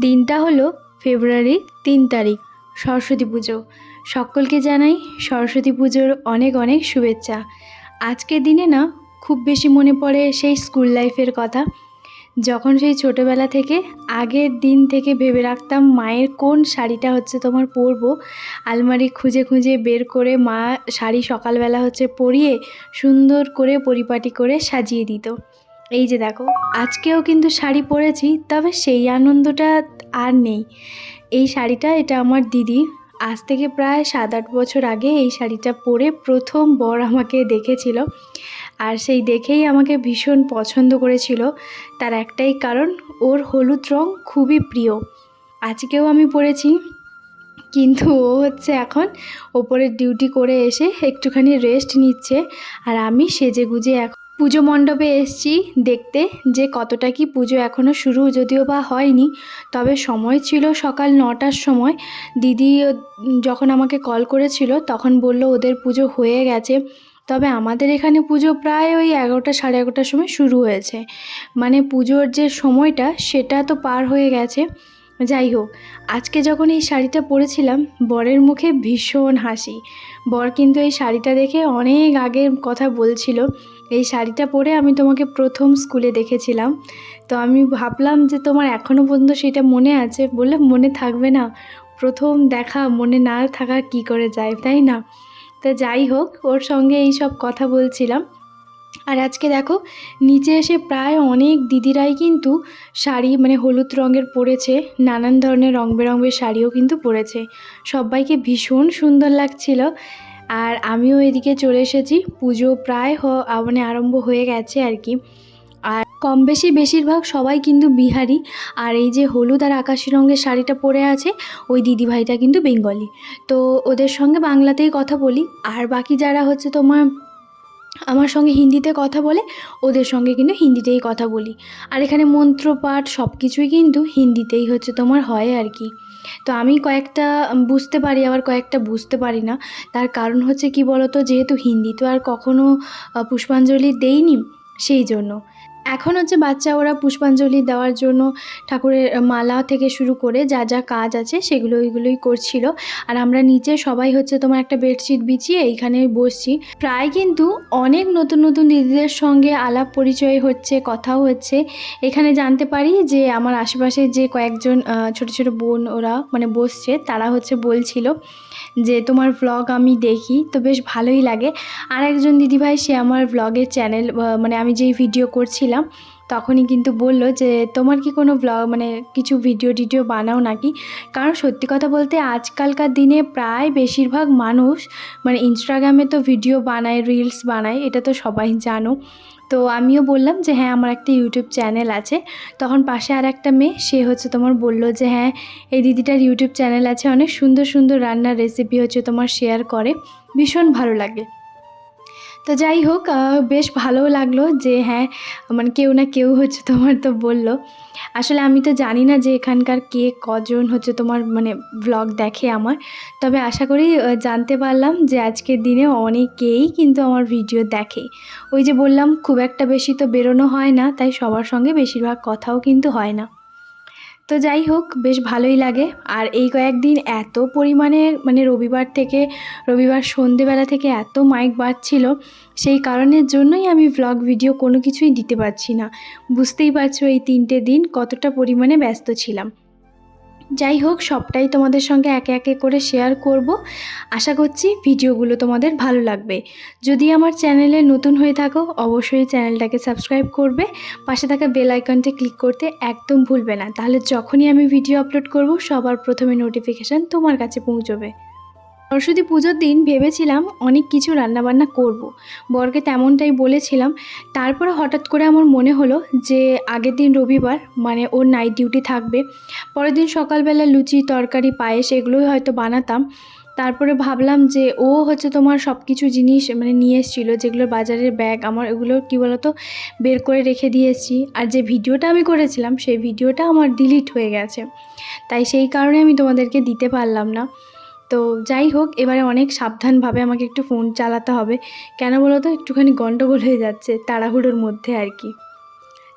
দিনটা হলো ফেব্রুয়ারি 3 তারিখ, সরস্বতী পুজো। সকলকে জানাই সরস্বতী পুজোর অনেক অনেক শুভেচ্ছা। আজকের দিনে না খুব বেশি মনে পড়ে সেই স্কুল লাইফের কথা, যখন সেই ছোটোবেলা থেকে আগের দিন থেকে ভেবে রাখতাম মায়ের কোন শাড়িটা হচ্ছে তোমার পরবো। আলমারি খুঁজে খুঁজে বের করে মা শাড়ি সকালবেলা হচ্ছে পরিয়ে সুন্দর করে পরিপাটি করে সাজিয়ে দিত। এই যে দেখো, আজকেও কিন্তু শাড়ি পরেছি, তবে সেই আনন্দটা আর নেই। এই শাড়িটা, এটা আমার দিদি আজ থেকে প্রায় 7-8 বছর আগে এই শাড়িটা পরে প্রথম বর আমাকে দেখেছিল, আর সেই দেখেই আমাকে ভীষণ পছন্দ করেছিল। তার একটাই কারণ, ওর হলুদ রং খুবই প্রিয়। আজকেও আমি পরেছি, কিন্তু ও হচ্ছে এখন ওপরের ডিউটি করে এসে একটুখানি রেস্ট নিচ্ছে, আর আমি সেজেগুজে এখন পুজো মণ্ডপে এসেছি দেখতে যে কতটা কি পুজো এখনও শুরু যদিও বা হয়নি, তবে সময় ছিল সকাল 9টার সময়। দিদি যখন আমাকে কল করেছিল তখন বলল ওদের পুজো হয়ে গেছে, তবে আমাদের এখানে পুজো প্রায় ওই 11টা সাড়ে 11টার সময় শুরু হয়েছে। মানে পুজোর যে সময়টা সেটা তো পার হয়ে গেছে। যাই হোক, আজকে যখন এই শাড়িটা পরেছিলাম বরের মুখে ভীষণ হাসি। বর কিন্তু এই শাড়িটা দেখে অনেক আগের কথা বলছিল, এই শাড়িটা পরে আমি তোমাকে প্রথম স্কুলে দেখেছিলাম। তো আমি ভাবলাম যে তোমার এখনও পর্যন্ত সেটা মনে আছে, বলে মনে থাকবে না, প্রথম দেখা মনে না থাকা কি করে যায়, তাই না? তো যাই হোক, ওর সঙ্গে এই সব কথা বলছিলাম। আর আজকে দেখো, নিচে এসে প্রায় অনেক দিদিরাই কিন্তু শাড়ি মানে হলুদ রঙের পরেছে, নানান ধরনের রং বেরঙের শাড়িও কিন্তু পরেছে। সবাইকে ভীষণ সুন্দর লাগছিল। আর আমিও এদিকে চলে এসেছি, পুজো প্রায় মানে আরম্ভ হয়ে গেছে আর কি। আর কম বেশি বেশিরভাগ সবাই কিন্তু বিহারি, আর এই যে হলুদ আর আকাশি রঙের শাড়িটা পরে আছে ওই দিদিভাইটা কিন্তু বেঙ্গলি। তো ওদের সঙ্গে বাংলাতেই কথা বলি, আর বাকি যারা হচ্ছে তোমার আমার সঙ্গে হিন্দিতে কথা বলে ওদের সঙ্গে কিন্তু হিন্দিতেই কথা বলি। আর এখানে মন্ত্রপাঠ সব কিছুই কিন্তু হিন্দিতেই হচ্ছে তোমার হয় আর কি। তো আমি কয়েকটা বুঝতে পারি, আবার কয়েকটা বুঝতে পারি না। তার কারণ হচ্ছে কি বলতো, যেহেতু হিন্দি তো আর কখনো পুষ্পাঞ্জলি দেইনি, সেই জন্য। এখন হচ্ছে বাচ্চা ওরা পুষ্পাঞ্জলি দেওয়ার জন্য ঠাকুরের মালা থেকে শুরু করে যা যা কাজ আছে সেগুলো ওইগুলোই করছিল। আর আমরা নিচে সবাই হচ্ছে তোমার একটা বেডশিট বিছিয়ে এইখানে বসছি। প্রায় কিন্তু অনেক নতুন নতুন দিদিদের সঙ্গে আলাপ পরিচয় হচ্ছে, কথাও হচ্ছে। এখানে জানতে পারি যে আমার আশেপাশে যে কয়েকজন ছোট ছোট বোন ওরা মানে বসছে, তারা হচ্ছে বলছিল যে তোমার ভ্লগ আমি দেখি, তো বেশ ভালোই লাগে। আর একজন দিদিভাই, সে আমার ভ্লগের চ্যানেল মানে আমি যেই ভিডিও করছিলাম তখনই কিন্তু বলল যে তোমার কি কোনো ভ্লগ মানে কিছু ভিডিও টিডিও বানাও নাকি। কারণ সত্যি কথা বলতে আজকালকার দিনে প্রায় বেশিরভাগ মানুষ মানে ইনস্টাগ্রামে তো ভিডিও বানায়, রিলস বানায়, এটা তো সবাই জানো। তো আমিও বললাম যে হ্যাঁ আমার একটা ইউটিউব চ্যানেল আছে। তখন পাশে আর একটা মেয়ে, সে হচ্ছে তোমার বলল যে হ্যাঁ এই দিদিটার ইউটিউব চ্যানেল আছে, অনেক সুন্দর সুন্দর রান্নার রেসিপি হচ্ছে তোমার শেয়ার করে, ভীষণ ভালো লাগে। তো যাই হোক, বেশ ভালোও লাগলো যে হ্যাঁ মানে কেউ না কেউ হচ্ছে তোমার তো বলল। আসলে আমি তো জানি না যে এখানকার কে কজন হচ্ছে তোমার মানে ভ্লগ দেখে আমার, তবে আশা করি জানতে পারলাম যে আজকের দিনে অনেকেই কিন্তু আমার ভিডিও দেখে। ওই যে বললাম খুব একটা বেশি তো বেরোনো হয় না, তাই সবার সঙ্গে বেশিরভাগ কথাও কিন্তু হয় না। তো যাই হোক, বেশ ভালোই লাগে। আর এই কয়েকদিন এত পরিমাণে মানে রবিবার সন্ধেবেলা থেকে এত মাইক বাজছিল, সেই কারণের জন্যই আমি ভ্লগ ভিডিও কোনো কিছুই দিতে পারছি না। বুঝতেই পারছো এই 3টে দিন কতটা পরিমাণে ব্যস্ত ছিলাম। যাই হোক, সবটাই তোমাদের সঙ্গে একে একে করে শেয়ার করব। আশা করছি ভিডিওগুলো তোমাদের ভালো লাগবে। যদি আমার চ্যানেলে নতুন হয়ে থাকো অবশ্যই চ্যানেলটাকে সাবস্ক্রাইব করবে, পাশে থাকা বেল আইকনটি ক্লিক করতে একদম ভুলবে না, তাহলে যখনই আমি ভিডিও আপলোড করব সবার প্রথমে নোটিফিকেশান তোমার কাছে পৌঁছবে। সরস্বতী পুজোর দিন ভেবেছিলাম অনেক কিছু রান্নাবান্না করব, বরকে তেমনটাই বলেছিলাম। তারপরে হঠাৎ করে আমার মনে হলো যে আগের দিন রবিবার, মানে ওর নাইট ডিউটি থাকবে, পরের দিন সকালবেলা লুচি তরকারি পায়েস এগুলোই হয়তো বানাতাম। তারপরে ভাবলাম যে ও হচ্ছে তোমার সব কিছু জিনিস মানে নিয়ে এসেছিলো, যেগুলো বাজারের ব্যাগ আমার, এগুলো কী বলতো বের করে রেখে দিয়েছি। আর যে ভিডিওটা আমি করেছিলাম সেই ভিডিওটা আমার ডিলিট হয়ে গেছে, তাই সেই কারণে আমি তোমাদেরকে দিতে পারলাম না। তো যাই হোক, এবারে অনেক সাবধানভাবে আমাকে একটু ফোন চালাতে হবে। কেন বলো তো, একটুখানি গন্ডগোল হয়ে যাচ্ছে তাড়াহুড়োর মধ্যে আর কি।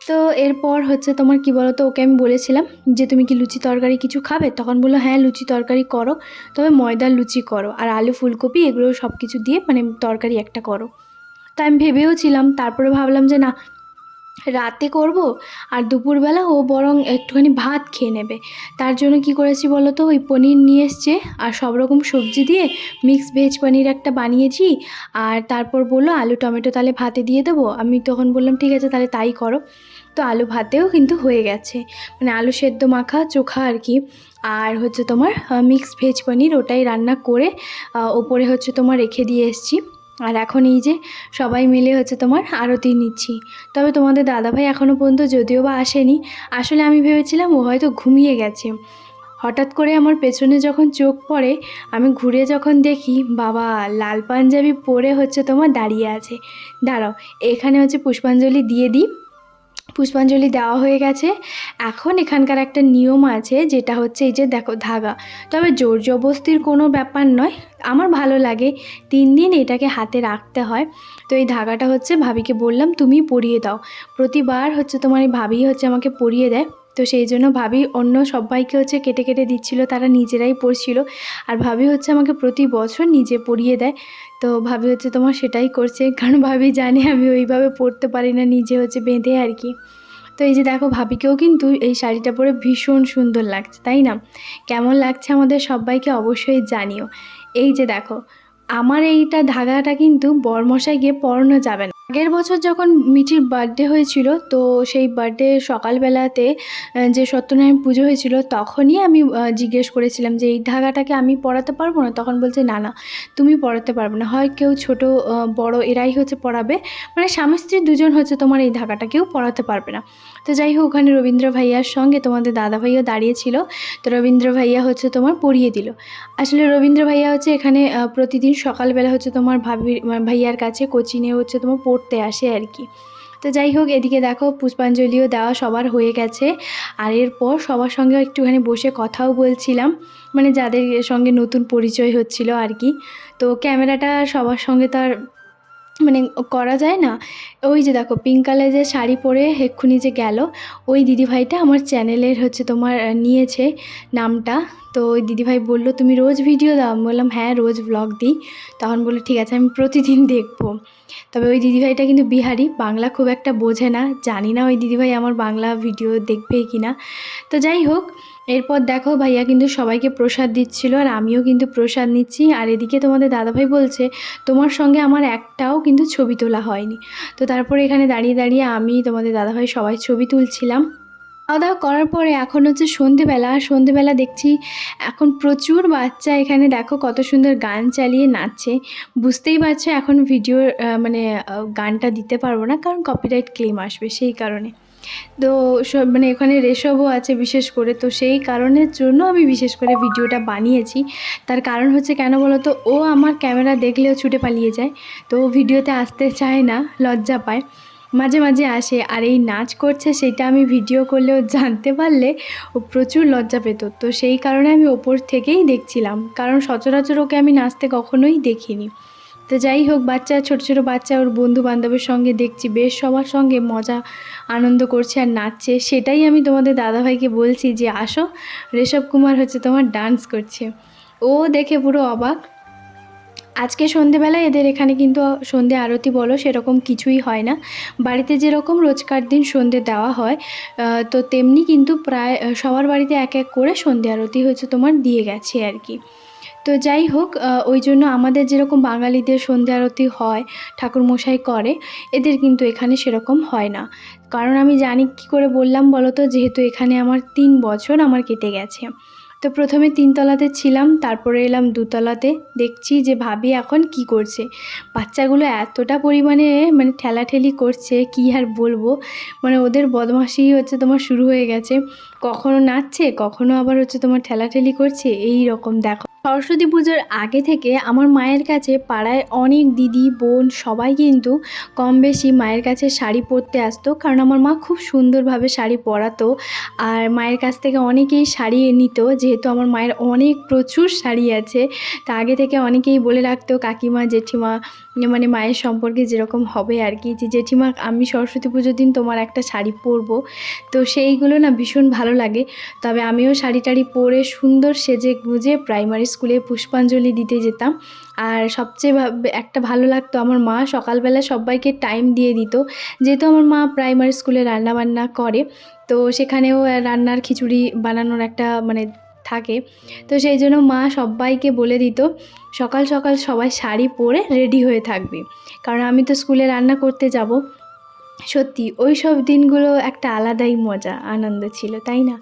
তো এরপর হচ্ছে তোমার কি বলো তো, ওকে আমি বলেছিলাম যে তুমি কি লুচি তরকারি কিছু খাবে? তখন বললো হ্যাঁ লুচি তরকারি করো, তবে ময়দার লুচি করো, আর আলু ফুলকপি এগুলো সব কিছু দিয়ে মানে তরকারি একটা করো। তা আমি ভেবেও ছিলাম, তারপরে ভাবলাম যে না, রাতে করব, আর দুপুরবেলা ও বরং একটুখানি ভাত খেয়ে নেবে। তার জন্য কি করেছি বলো তো, ওই পনির নিয়ে এসছে আর সব রকম সবজি দিয়ে মিক্স ভেজ পনির একটা বানিয়েছি। আর তারপর বললো আলু টমেটো তাহলে ভাতে দিয়ে দেবো। আমি তখন বললাম ঠিক আছে তাহলে তাই করো। তো আলু ভাতেও কিন্তু হয়ে গেছে, মানে আলু সেদ্ধ মাখা চোখা আর কি। আর হচ্ছে তোমার মিক্স ভেজ পনির ওটাই রান্না করে ওপরে হচ্ছে তোমার রেখে দিয়ে এসেছি। আর এখন এই যে সবাই মিলে হচ্ছে তোমার আরতি নিচ্ছি। তবে তোমাদের দাদাভাই এখনও পর্যন্ত যদিও বা আসেনি, আসলে আমি ভেবেছিলাম ও হয়তো ঘুমিয়ে গেছে। হঠাৎ করে আমার পেছনে যখন চোখ পড়ে, আমি ঘুরে যখন দেখি বাবা লাল পাঞ্জাবি পরে হচ্ছে তোমার দাঁড়িয়ে আছে। দাঁড়াও, এখানে হচ্ছে পুষ্পাঞ্জলি দিয়ে দিই। পুষ্পাঞ্জলি দেওয়া হয়ে গেছে। এখন এখানকার একটা নিয়ম আছে, যেটা হচ্ছে এই যে দেখো ধাগা, তবে জোর জবস্তির কোনো ব্যাপার নয়, আমার ভালো লাগে। 3 দিন এটাকে হাতে রাখতে হয়। তো এই ধাগাটা হচ্ছে ভাবিকে বললাম তুমি পরিয়ে দাও। প্রতিবার হচ্ছে তোমার এই ভাবি হচ্ছে আমাকে পরিয়ে দেয়। তো সেই জন্য ভাবি অন্য সবাইকে হচ্ছে কেটে কেটে দিচ্ছিল, তারা নিজেরাই পরছিল। আর ভাবি হচ্ছে আমাকে প্রতি বছর নিজে পরিয়ে দেয়। তো ভাবি হচ্ছে তোমার সেটাই করছে, কারণ ভাবি জানে আমি ওইভাবে পরতে পারি না, নিজে হচ্ছে বেঁধে আর কি। তো এই যে দেখো ভাবিকেও কিন্তু এই শাড়িটা পরে ভীষণ সুন্দর লাগছে, তাই না? কেমন লাগছে আমাদের সবাইকে অবশ্যই জানিও। এই যে দেখো, আমার এইটা ধাগাটা কিন্তু বরমশাই গিয়ে পরানো যাবে না। আগের বছর যখন মিঠির বার্থডে হয়েছিল, তো সেই বার্থডে সকালবেলাতে যে সত্যনারায়ণ পুজো হয়েছিল, তখনই আমি জিজ্ঞেস করেছিলাম যে এই ধাগাটাকে আমি পরাতে পারবো না? তখন বলছে না না, তুমি পরাতে পারবে না, হয় কেউ ছোট বড় এরাই হচ্ছে পরাবে, মানে স্বামী স্ত্রী দুজন হচ্ছে তোমার এই ধাগাটা কেউ পরাতে পারবে না। তো যাই হোক, ওখানে রবীন্দ্র ভাইয়ার সঙ্গে তোমাদের দাদা ভাইয়া দাঁড়িয়েছিল। তো রবীন্দ্র ভাইয়া হচ্ছে তোমার পরিয়ে দিল। আসলে রবীন্দ্র ভাইয়া হচ্ছে এখানে প্রতিদিন সকালবেলা হচ্ছে তোমার ভাইয়ার কাছে কোচিংয়ে হচ্ছে তোমার পড়তে আসে আর কি। তো যাই হোক, এদিকে দেখো পুষ্পাঞ্জলিও দেওয়া সবার হয়ে গেছে। আর এরপর সবার সঙ্গে একটুখানি বসে কথাও বলছিলাম, মানে যাদের সঙ্গে নতুন পরিচয় হচ্ছিল আর কি। তো ক্যামেরাটা সবার সঙ্গে তো আর মানে করা যায় না। ওই যে দেখো পিঙ্ক কালারের যে শাড়ি পরে এক্ষুনি যে গেল, ওই দিদিভাইটা আমার চ্যানেলের হচ্ছে তোমার নিয়েছে নামটা। তো ওই দিদিভাই বলল তুমি রোজ ভিডিও দাও? আমি বললাম হ্যাঁ রোজ ব্লগ দিই। তখন বললো ঠিক আছে আমি প্রতিদিন দেখবো। তবে ওই দিদিভাইটা কিন্তু বিহারি, বাংলা খুব একটা বোঝে না, জানি না ওই দিদিভাই আমার বাংলা ভিডিও দেখবে কি না। তো যাই হোক, এরপর দেখো ভাইয়া কিন্তু সবাইকে প্রসাদ দিচ্ছিল, আর আমিও কিন্তু প্রসাদ নিচ্ছি। আর এদিকে তোমাদের দাদাভাই বলছে তোমার সঙ্গে আমার একটাও কিন্তু ছবি তোলা হয়নি। তো তারপরে এখানে দাঁড়িয়ে দাঁড়িয়ে আমি তোমাদের দাদাভাই সবাই ছবি তুলছিলাম। খাওয়া দাওয়া করার পরে এখন হচ্ছে সন্ধেবেলা। সন্ধেবেলা দেখছি এখন প্রচুর বাচ্চা এখানে দেখো কত সুন্দর গান চালিয়ে নাচছে। বুঝতেই পারছো এখন ভিডিও মানে গানটা দিতে পারবো না, কারণ কপিরাইট ক্লেম আসবে সেই কারণে। তো সব মানে এখানে রেশবও আছে বিশেষ করে, তো সেই কারণের জন্য আমি বিশেষ করে ভিডিওটা বানিয়েছি। তার কারণ হচ্ছে কেন বলো তো, ও আমার ক্যামেরা দেখলেও ছুটে পালিয়ে যায়, তো ও ভিডিওতে আসতে চায় না, লজ্জা পায়। মাঝে মাঝে আসে, আর এই নাচ করছে সেটা আমি ভিডিও করলেও জানতে পারলে ও প্রচুর লজ্জা পেত। তো সেই কারণে আমি ওপর থেকেই দেখছিলাম, কারণ সচরাচর ওকে আমি নাচতে কখনোই দেখিনি। তো যাই হোক, বাচ্চা ছোট ছোট বাচ্চা ওর বন্ধু বান্ধবের সঙ্গে দেখছি বেশ সবার সঙ্গে মজা আনন্দ করছে আর নাচছে। সেটাই আমি তোমাদের দাদাভাইকে বলছি যে আসো, ঋষভ কুমার হচ্ছে তোমার ডান্স করছে। ও দেখে পুরো অবাক। আজকে সন্ধেবেলায় এদের এখানে কিন্তু সন্ধে আরতি বলো সেরকম কিছুই হয় না। বাড়িতে যেরকম রোজকার দিন সন্ধে দেওয়া হয়, তো তেমনি কিন্তু প্রায় সবার বাড়িতে এক এক করে সন্ধে আরতি হচ্ছে তোমার দিয়ে গেছে আর কি। তো যাই হোক, ওই জন্য আমাদের যেরকম বাঙালিদের সন্ধে আরতি হয়, ঠাকুরমশাই করে, এদের কিন্তু এখানে সেরকম হয় না। কারণ আমি জানি কী করে বললাম বলো তো, যেহেতু এখানে আমার 3 বছর আমার কেটে গেছে। তো প্রথমে 3 তলাতে ছিলাম, তারপরে এলাম 2 তলাতে। দেখছি যে ভাবি এখন কি করছে, বাচ্চাগুলো এতটা পরিমাণে মানে ঠেলাঠেলি করছে কি আর বলবো, মানে ওদের বদমাশি হচ্ছে তোমার শুরু হয়ে গেছে। কখনো নাচছে, কখনো আবার হচ্ছে তোমার ঠেলাঠেলি করছে, এই রকম দেখো। সরস্বতী পুজোর আগে থেকে আমার মায়ের কাছে পাড়ায় অনেক দিদি বোন সবাই কিন্তু কম বেশি মায়ের কাছে শাড়ি পরতে আসতো, কারণ আমার মা খুব সুন্দরভাবে শাড়ি পরাতো। আর মায়ের কাছ থেকে অনেকেই শাড়ি নিত, যেহেতু আমার মায়ের অনেক প্রচুর শাড়ি আছে। তা আগে থেকে অনেকেই বলে রাখতো কাকিমা জেঠিমা, মানে মায়ের সম্পর্কে যেরকম হবে আর কি, যে জেঠিমা আমি সরস্বতী পুজোর দিন তোমার একটা শাড়ি পরবো। তো সেইগুলো না ভীষণ ভালো লাগে। তবে আমিও শাড়ি টাড়ি পরে সুন্দর সেজে গুজে প্রাইমারি স্কুলে পুষ্পাঞ্জলি দিতে যেতাম। আর সবচেয়ে একটা ভালো লাগতো, আমার মা সকালবেলা সবাইকে টাইম দিয়ে দিত। যেহেতু আমার মা প্রাইমারি স্কুলে রান্নাবান্না করে, তো সেখানেও রান্নার খিচুড়ি বানানোর একটা মানে থাকে। তো সেই জন্য মা সবাইকে বলে দিত সকাল সকাল সবাই শাড়ি পরে রেডি হয়ে থাকবি, কারণ আমি তো স্কুলে রান্না করতে যাব। সত্যি ওই সব দিনগুলো একটা আলাদাই মজা আনন্দ ছিল, তাই না?